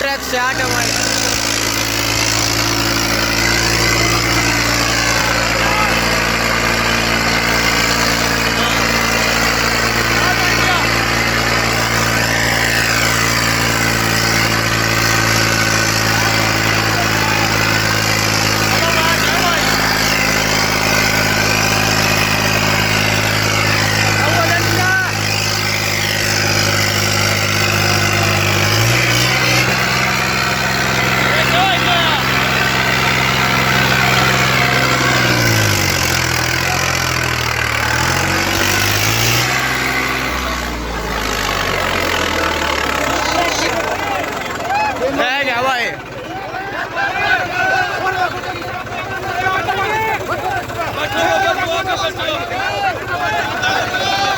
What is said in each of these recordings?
Track से 8 है भाई।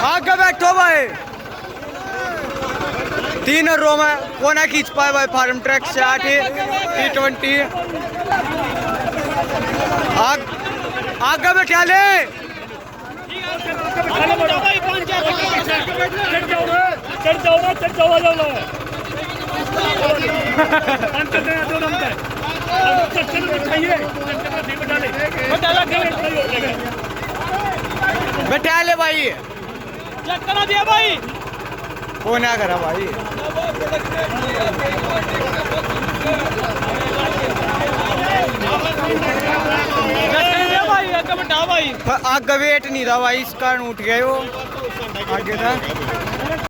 आगे बैठो भाई। 3 रो में कोना खींच पाए भाई। फार्म ट्रैक से 8 T20 आगे बैठा ले। बैठा ले भाई। करा दिया भाई। वो ना करा भाई। भाई आगे बैठा भाई। आगे वेट नहीं था भाई, इस कारण उठ गए वो आगे था।